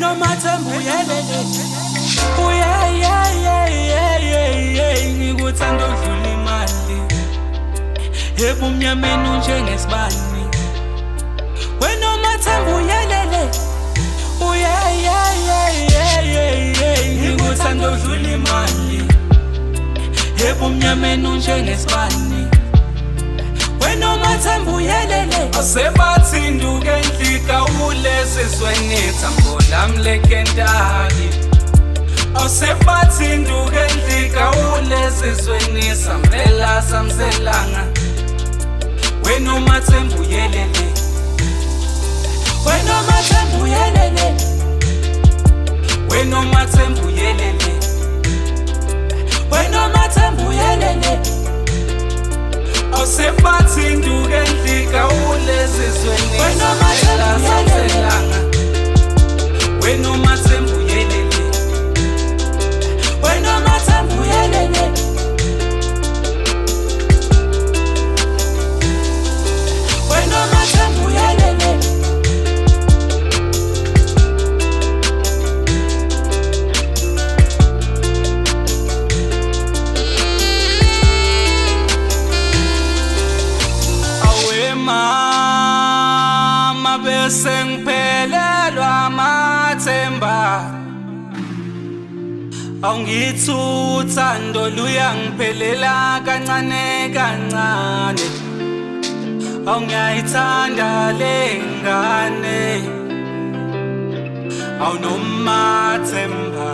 Wenomathemba uyelele ngikuthanda udlula imali ebumnyameni unjengesibani Wenomathemba uyelele ngikuthanda udlula imali ebumnyameni unjengesibani Wenomathemba uyelele asebathinduke endlika ulesizwenitha mbolamlekentaki asebathinduke endlika ulesizwenisa mela samselanga Wenomathemba uyelele Wenomathemba uyelele Wenomathemba uyelele Wenomathemba uyelele asebathinduke endlika ulesizwenisa Wenomathemba mela samselanga Wenomathemba uyelele Wenomathemba uyelele Wenomathemba uyelele Mama bese ngiphelelwa amathemba Awungithi uthando luyangiphelela kancane kancane Awungiyayithanda le ngane Awunomathemba